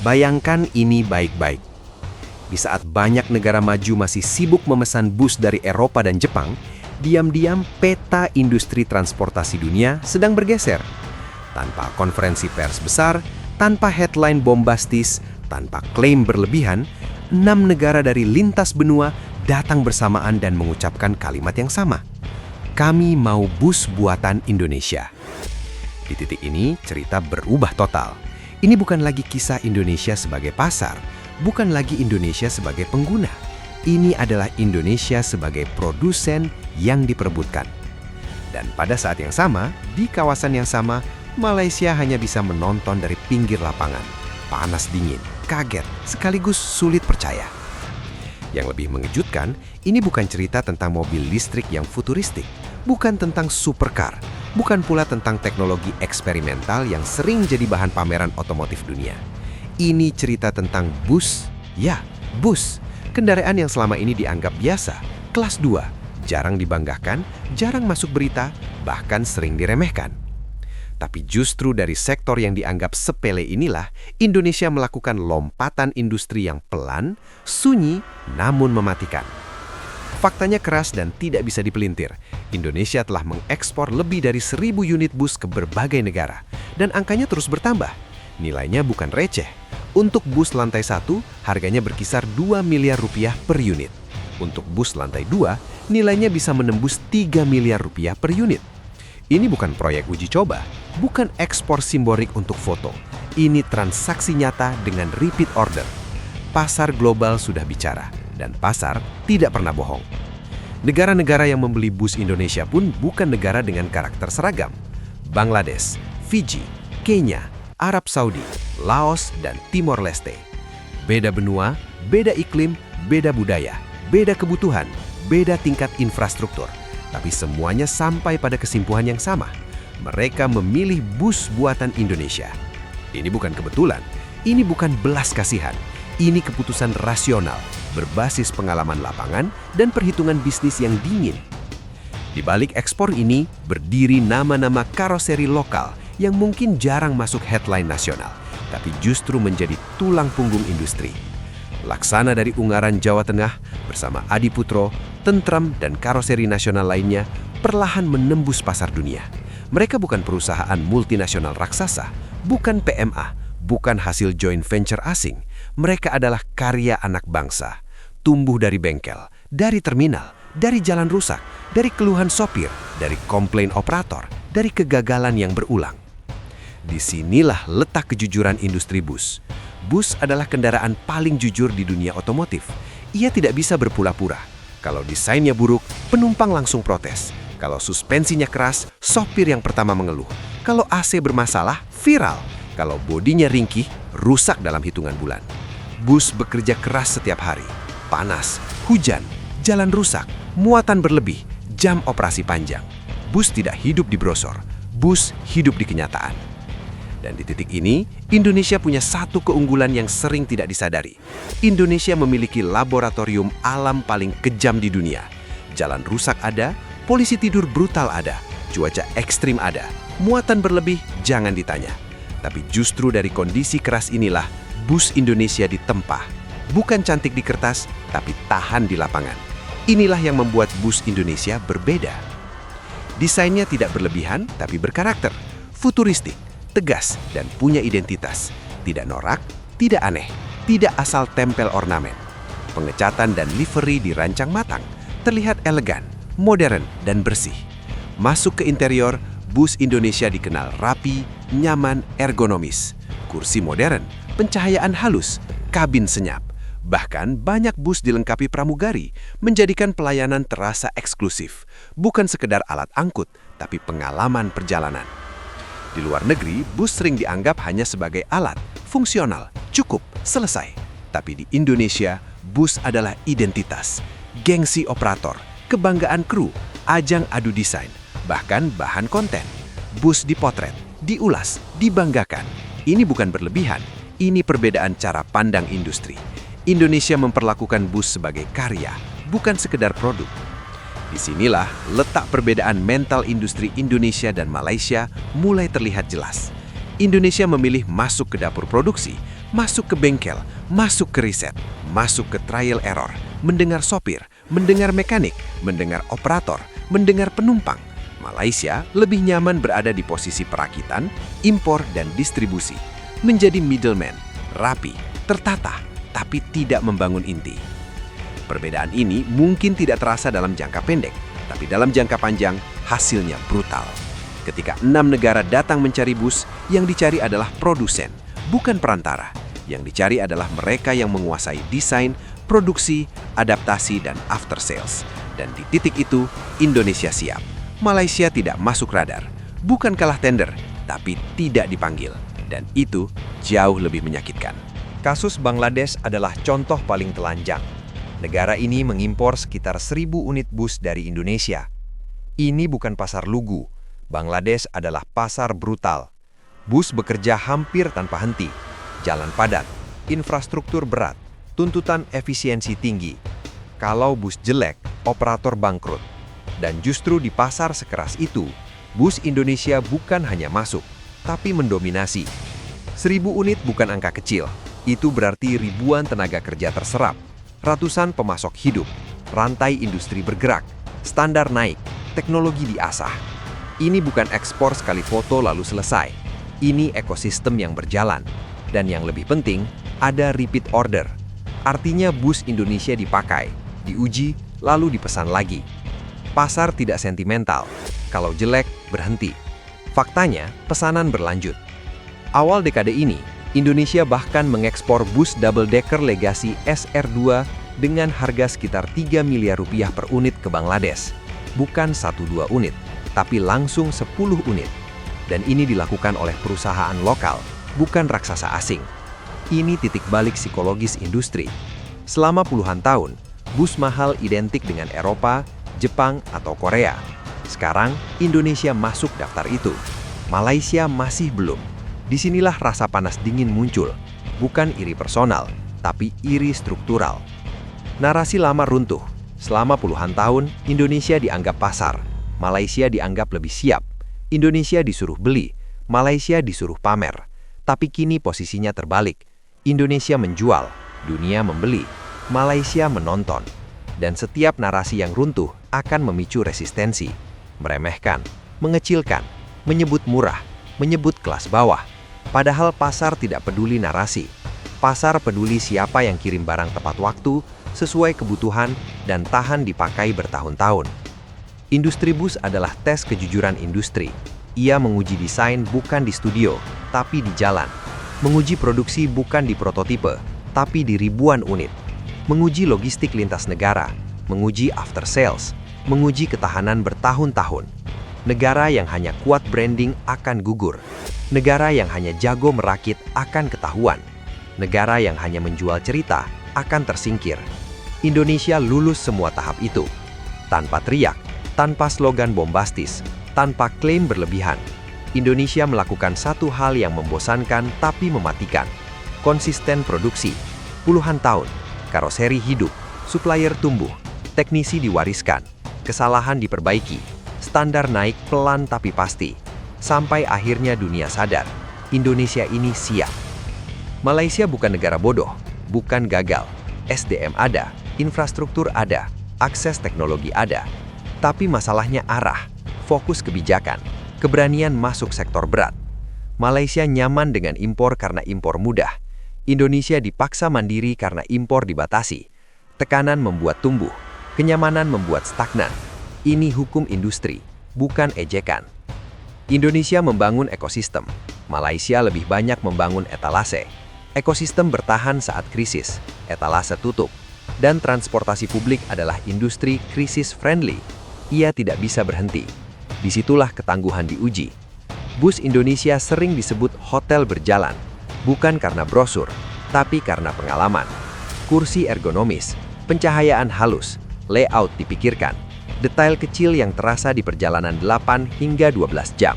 Bayangkan ini baik-baik. Di saat banyak negara maju masih sibuk memesan bus dari Eropa dan Jepang, diam-diam peta industri transportasi dunia sedang bergeser. Tanpa konferensi pers besar, tanpa headline bombastis, tanpa klaim berlebihan, 6 negara dari lintas benua datang bersamaan dan mengucapkan kalimat yang sama. Kami mau bus buatan Indonesia. Di titik ini, cerita berubah total. Ini bukan lagi kisah Indonesia sebagai pasar, bukan lagi Indonesia sebagai pengguna. Ini adalah Indonesia sebagai produsen yang diperebutkan. Dan pada saat yang sama, di kawasan yang sama, Malaysia hanya bisa menonton dari pinggir lapangan. Panas dingin, kaget, sekaligus sulit percaya. Yang lebih mengejutkan, ini bukan cerita tentang mobil listrik yang futuristik, bukan tentang supercar, bukan pula tentang teknologi eksperimental yang sering jadi bahan pameran otomotif dunia. Ini cerita tentang bus, ya, bus. Kendaraan yang selama ini dianggap biasa, kelas 2, jarang dibanggakan, jarang masuk berita, bahkan sering diremehkan. Tapi justru dari sektor yang dianggap sepele inilah, Indonesia melakukan lompatan industri yang pelan, sunyi, namun mematikan. Faktanya keras dan tidak bisa dipelintir. Indonesia telah mengekspor lebih dari 1.000 unit bus ke berbagai negara. Dan angkanya terus bertambah. Nilainya bukan receh. Untuk bus lantai 1, harganya berkisar 2 miliar rupiah per unit. Untuk bus lantai 2, nilainya bisa menembus 3 miliar rupiah per unit. Ini bukan proyek uji coba, bukan ekspor simbolik untuk foto. Ini transaksi nyata dengan repeat order. Pasar global sudah bicara, dan pasar tidak pernah bohong. Negara-negara yang membeli bus Indonesia pun bukan negara dengan karakter seragam. Bangladesh, Fiji, Kenya, Arab Saudi, Laos, dan Timor Leste. Beda benua, beda iklim, beda budaya, beda kebutuhan, beda tingkat infrastruktur. Tapi semuanya sampai pada kesimpulan yang sama. Mereka memilih bus buatan Indonesia. Ini bukan kebetulan, ini bukan belas kasihan. Ini keputusan rasional, berbasis pengalaman lapangan dan perhitungan bisnis yang dingin. Di balik ekspor ini, berdiri nama-nama karoseri lokal yang mungkin jarang masuk headline nasional, tapi justru menjadi tulang punggung industri. Laksana dari Ungaran, Jawa Tengah, bersama Adi Putro, Tentram, dan karoseri nasional lainnya, perlahan menembus pasar dunia. Mereka bukan perusahaan multinasional raksasa, bukan PMA, bukan hasil joint venture asing. Mereka adalah karya anak bangsa, tumbuh dari bengkel, dari terminal, dari jalan rusak, dari keluhan sopir, dari komplain operator, dari kegagalan yang berulang. Disinilah letak kejujuran industri bus. Bus adalah kendaraan paling jujur di dunia otomotif. Ia tidak bisa berpura-pura. Kalau desainnya buruk, penumpang langsung protes. Kalau suspensinya keras, sopir yang pertama mengeluh. Kalau AC bermasalah, viral. Kalau bodinya ringkih, rusak dalam hitungan bulan. Bus bekerja keras setiap hari. Panas, hujan, jalan rusak, muatan berlebih, jam operasi panjang. Bus tidak hidup di brosur. Bus hidup di kenyataan. Dan di titik ini, Indonesia punya satu keunggulan yang sering tidak disadari. Indonesia memiliki laboratorium alam paling kejam di dunia. Jalan rusak ada, polisi tidur brutal ada, cuaca ekstrim ada, muatan berlebih jangan ditanya. Tapi justru dari kondisi keras inilah, bus Indonesia ditempa. Bukan cantik di kertas, tapi tahan di lapangan. Inilah yang membuat bus Indonesia berbeda. Desainnya tidak berlebihan, tapi berkarakter, futuristik, tegas, dan punya identitas. Tidak norak, tidak aneh, tidak asal tempel ornamen. Pengecatan dan livery dirancang matang, terlihat elegan, modern, dan bersih. Masuk ke interior, bus Indonesia dikenal rapi, nyaman, ergonomis. Kursi modern, pencahayaan halus, kabin senyap. Bahkan banyak bus dilengkapi pramugari, menjadikan pelayanan terasa eksklusif. Bukan sekedar alat angkut, tapi pengalaman perjalanan. Di luar negeri, bus sering dianggap hanya sebagai alat, fungsional, cukup, selesai. Tapi di Indonesia, bus adalah identitas, gengsi operator, kebanggaan kru, ajang adu desain, bahkan bahan konten. Bus dipotret, diulas, dibanggakan. Ini bukan berlebihan, ini perbedaan cara pandang industri. Indonesia memperlakukan bus sebagai karya, bukan sekedar produk. Disinilah letak perbedaan mental industri Indonesia dan Malaysia mulai terlihat jelas. Indonesia memilih masuk ke dapur produksi, Masuk ke bengkel, masuk ke riset, masuk ke trial error, mendengar sopir, mendengar mekanik, mendengar operator, mendengar penumpang. Malaysia lebih nyaman berada di posisi perakitan, impor, dan distribusi. Menjadi middleman, rapi, tertata, tapi tidak membangun inti. Perbedaan ini mungkin tidak terasa dalam jangka pendek, tapi dalam jangka panjang hasilnya brutal. Ketika 6 negara datang mencari bus, yang dicari adalah produsen, bukan perantara. Yang dicari adalah mereka yang menguasai desain, produksi, adaptasi, dan after sales. Dan di titik itu, Indonesia siap. Malaysia tidak masuk radar. Bukan kalah tender, tapi tidak dipanggil. Dan itu jauh lebih menyakitkan. Kasus Bangladesh adalah contoh paling telanjang. Negara ini mengimpor sekitar 1.000 unit bus dari Indonesia. Ini bukan pasar lugu. Bangladesh adalah pasar brutal. Bus bekerja hampir tanpa henti. Jalan padat, infrastruktur berat, tuntutan efisiensi tinggi. Kalau bus jelek, operator bangkrut. Dan justru di pasar sekeras itu, bus Indonesia bukan hanya masuk, tapi mendominasi. 1.000 unit bukan angka kecil. Itu berarti ribuan tenaga kerja terserap. Ratusan pemasok hidup, rantai industri bergerak, standar naik, teknologi diasah. Ini bukan ekspor sekali foto lalu selesai. Ini ekosistem yang berjalan. Dan yang lebih penting, ada repeat order. Artinya bus Indonesia dipakai, diuji, lalu dipesan lagi. Pasar tidak sentimental. Kalau jelek, berhenti. Faktanya, pesanan berlanjut. Awal dekade ini, Indonesia bahkan mengekspor bus double-decker legasi SR2 dengan harga sekitar 3 miliar rupiah per unit ke Bangladesh. Bukan 1-2 unit, tapi langsung 10 unit. Dan ini dilakukan oleh perusahaan lokal, bukan raksasa asing. Ini titik balik psikologis industri. Selama puluhan tahun, bus mahal identik dengan Eropa, Jepang, atau Korea. Sekarang, Indonesia masuk daftar itu. Malaysia masih belum. Disinilah rasa panas dingin muncul. Bukan iri personal, tapi iri struktural. Narasi lama runtuh. Selama puluhan tahun, Indonesia dianggap pasar. Malaysia dianggap lebih siap. Indonesia disuruh beli. Malaysia disuruh pamer. Tapi kini posisinya terbalik. Indonesia menjual, dunia membeli, Malaysia menonton. Dan setiap narasi yang runtuh akan memicu resistensi. Meremehkan, mengecilkan, menyebut murah, menyebut kelas bawah. Padahal pasar tidak peduli narasi. Pasar peduli siapa yang kirim barang tepat waktu, sesuai kebutuhan, dan tahan dipakai bertahun-tahun. Industri bus adalah tes kejujuran industri. Ia menguji desain bukan di studio, tapi di jalan. Menguji produksi bukan di prototipe, tapi di ribuan unit. Menguji logistik lintas negara, menguji after sales, menguji ketahanan bertahun-tahun. Negara yang hanya kuat branding akan gugur. Negara yang hanya jago merakit akan ketahuan. Negara yang hanya menjual cerita akan tersingkir. Indonesia lulus semua tahap itu. Tanpa teriak, tanpa slogan bombastis, tanpa klaim berlebihan. Indonesia melakukan satu hal yang membosankan tapi mematikan. Konsisten produksi. Puluhan tahun, karoseri hidup, supplier tumbuh, teknisi diwariskan, kesalahan diperbaiki, standar naik pelan tapi pasti. Sampai akhirnya dunia sadar, Indonesia ini siap. Malaysia bukan negara bodoh, bukan gagal. SDM ada, infrastruktur ada, akses teknologi ada. Tapi masalahnya arah, fokus kebijakan, keberanian masuk sektor berat. Malaysia nyaman dengan impor karena impor mudah. Indonesia dipaksa mandiri karena impor dibatasi. Tekanan membuat tumbuh, kenyamanan membuat stagnan. Ini hukum industri, bukan ejekan. Indonesia membangun ekosistem. Malaysia lebih banyak membangun etalase. Ekosistem bertahan saat krisis, etalase tutup. Dan transportasi publik adalah industri krisis friendly. Ia tidak bisa berhenti. Disitulah ketangguhan diuji. Bus Indonesia sering disebut hotel berjalan, bukan karena brosur, tapi karena pengalaman. Kursi ergonomis, pencahayaan halus, layout dipikirkan, detail kecil yang terasa di perjalanan 8 hingga 12 jam.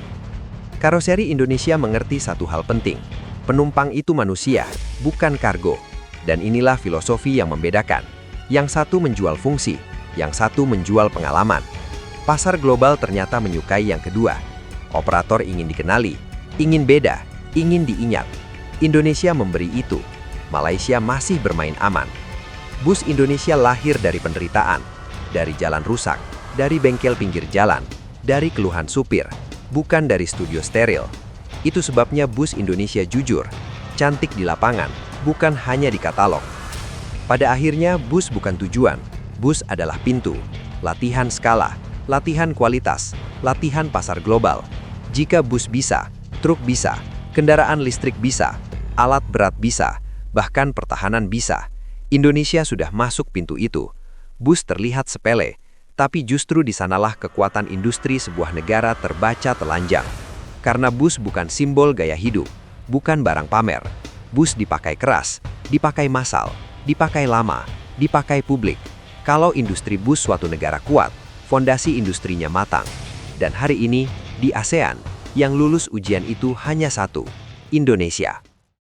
Karoseri Indonesia mengerti satu hal penting, penumpang itu manusia, bukan kargo. Dan inilah filosofi yang membedakan. Yang satu menjual fungsi, yang satu menjual pengalaman. Pasar global ternyata menyukai yang kedua. Operator ingin dikenali, ingin beda, ingin diingat. Indonesia memberi itu. Malaysia masih bermain aman. Bus Indonesia lahir dari penderitaan, dari jalan rusak, dari bengkel pinggir jalan, dari keluhan supir, bukan dari studio steril. Itu sebabnya bus Indonesia jujur, cantik di lapangan, bukan hanya di katalog. Pada akhirnya, bus bukan tujuan, bus adalah pintu, latihan skala, latihan kualitas, latihan pasar global. Jika bus bisa, truk bisa, kendaraan listrik bisa, alat berat bisa, bahkan pertahanan bisa. Indonesia sudah masuk pintu itu. Bus terlihat sepele, tapi justru di sanalah kekuatan industri sebuah negara terbaca telanjang. Karena bus bukan simbol gaya hidup, bukan barang pamer. Bus dipakai keras, dipakai massal, dipakai lama, dipakai publik. Kalau industri bus suatu negara kuat, fondasi industrinya matang. Dan hari ini, di ASEAN, yang lulus ujian itu hanya satu, Indonesia.